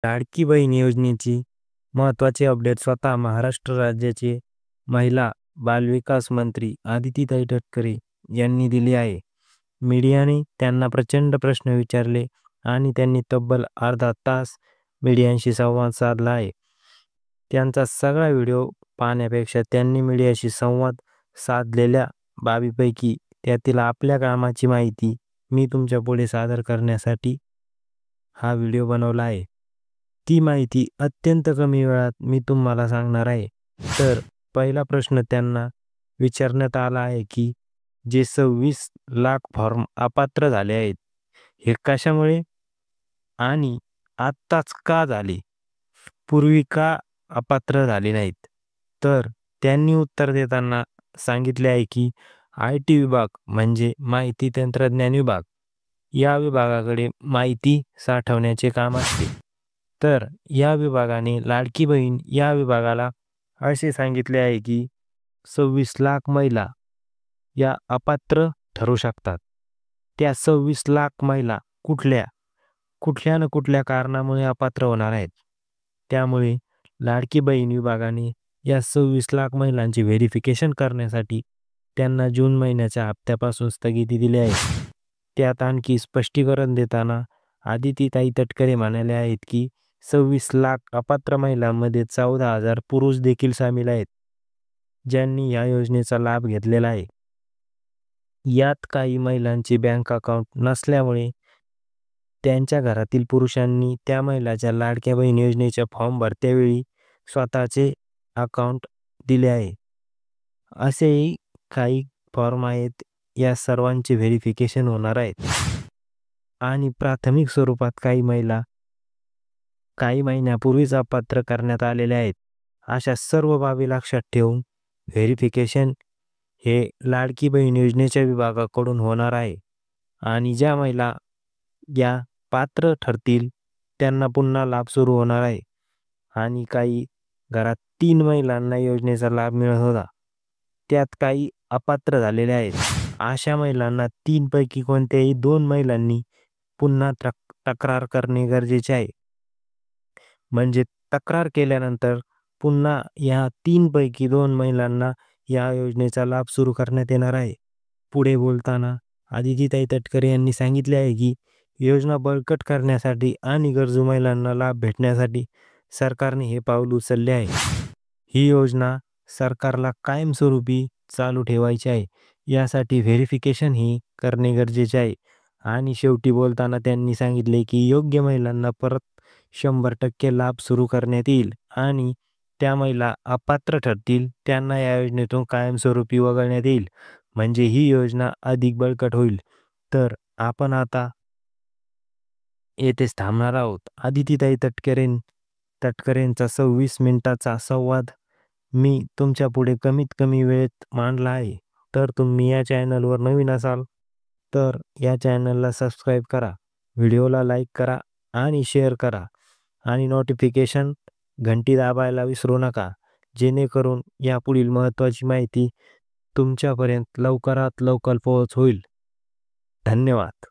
लाडकी बहीण योजनेची महत्त्वाची अपडेट स्वतः महाराष्ट्र राज्याचे महिला बालविकास मंत्री आदितीताई तटकरे यांनी दिली आहे. मीडियाने त्यांना प्रचंड प्रश्न विचारले आणि त्यांनी तब्बल अर्धा तास मीडियांशी संवाद साधला आहे. त्यांचा सगळा व्हिडिओ पाहण्यापेक्षा त्यांनी मीडियाशी संवाद साधलेल्या बाबीपैकी त्यातील आपल्या कामाची माहिती मी तुमच्यापुढे सादर करण्यासाठी हा व्हिडिओ बनवला आहे. ती माहिती अत्यंत कमी वेळात मी तुम्हाला सांगणार आहे. तर पहिला प्रश्न त्यांना विचारण्यात आला आहे की जे 26 लाख फॉर्म अपात्र झाले आहेत, हे कशामुळे आणि आत्ताच का झाले? पूर्वी का अपात्र झाले नाहीत? तर त्यांनी उत्तर देताना सांगितले आहे की IT विभाग म्हणजे माहिती तंत्रज्ञान विभाग, या विभागाकडे माहिती साठवण्याचे काम असते. तर या विभागाने लाडकी बहीण या विभागाला असे सांगितले आहे की 26 लाख महिला या अपात्र ठरू शकतात. त्या 26 लाख महिला कुठल्या ना कुठल्या कारणामुळे अपात्र होणार आहेत. त्यामुळे लाडकी बहीण विभागाने या 26 लाख महिलांची व्हेरिफिकेशन करण्यासाठी त्यांना जून महिन्याच्या हप्त्यापासून स्थगिती दिली आहे. त्यात आणखी स्पष्टीकरण देताना आदितीताई तटकरे म्हणाले आहेत की 26 लाख अपात्र महिलांमध्ये 14,000 पुरुष देखील सामील आहेत, ज्यांनी या योजनेचा लाभ घेतलेला आहे. यात काही महिलांचे बँक अकाउंट नसल्यामुळे त्यांच्या घरातील पुरुषांनी त्या महिलाच्या लाडक्या बहीण योजनेच्या फॉर्म भरतेवेळी स्वतःचे अकाउंट दिले आहे. असेही काही फॉर्म आहेत. या सर्वांचे व्हेरिफिकेशन होणार आहेत आणि प्राथमिक स्वरूपात काही महिन्यापूर्वीच अपात्र करण्यात आलेल्या आहेत. अशा सर्व बाबी लक्षात ठेवून व्हेरिफिकेशन हे लाडकी बहीण योजनेच्या विभागाकडून होणार आहे आणि ज्या महिला या पात्र ठरतील त्यांना पुन्हा लाभ सुरू होणार आहे. आणि काही घरात 3 महिलांना योजनेचा लाभ मिळत होता, त्यात काही अपात्र झालेले आहेत. अशा महिलांना 3 पैकी कोणत्याही 2 महिलांनी पुन्हा तक्रार करणे गरजेचे आहे. म्हणजे तक्रार केल्यानंतर पुन्हा या 3 पैकी 2 महिलांना या योजनेचा लाभ सुरू करण्यात येणार आहे. पुढे बोलताना आदितीताई तटकरे यांनी सांगितले आहे की योजना बळकट करण्यासाठी आणि गरजू महिलांना लाभ भेटण्यासाठी सरकारने हे पाऊल उचलले आहे. ही योजना सरकारला कायमस्वरूपी चालू ठेवायची आहे. यासाठी व्हेरिफिकेशन ही करणे गरजेचे आहे. आणि शेवटी बोलताना त्यांनी सांगितले की योग्य महिलांना परत 100% लाभ सुरू करण्यात येईल आणि त्या महिला अपात्र ठरतील त्यांना या योजनेतून कायमस्वरूपी वगळण्यात येईल. म्हणजे ही योजना अधिक बळकट होईल. तर आपण आता येथेच थांबणार आहोत. आदितीताई तटकरेंचा 26 मिनिटाचा संवाद मी तुमच्या पुढे कमीत कमी वेळेत मांडला आहे. तर तुम्ही या चॅनलवर नवीन असाल तर या चॅनलला सबस्क्राईब करा, व्हिडिओला लाईक करा आणि शेअर करा आणि नोटिफिकेशन घंटी दाबायला विसरू नका, जेणेकरून यापुढील महत्त्वाची माहिती तुमच्यापर्यंत लवकरात लवकर पोहोच होईल. धन्यवाद.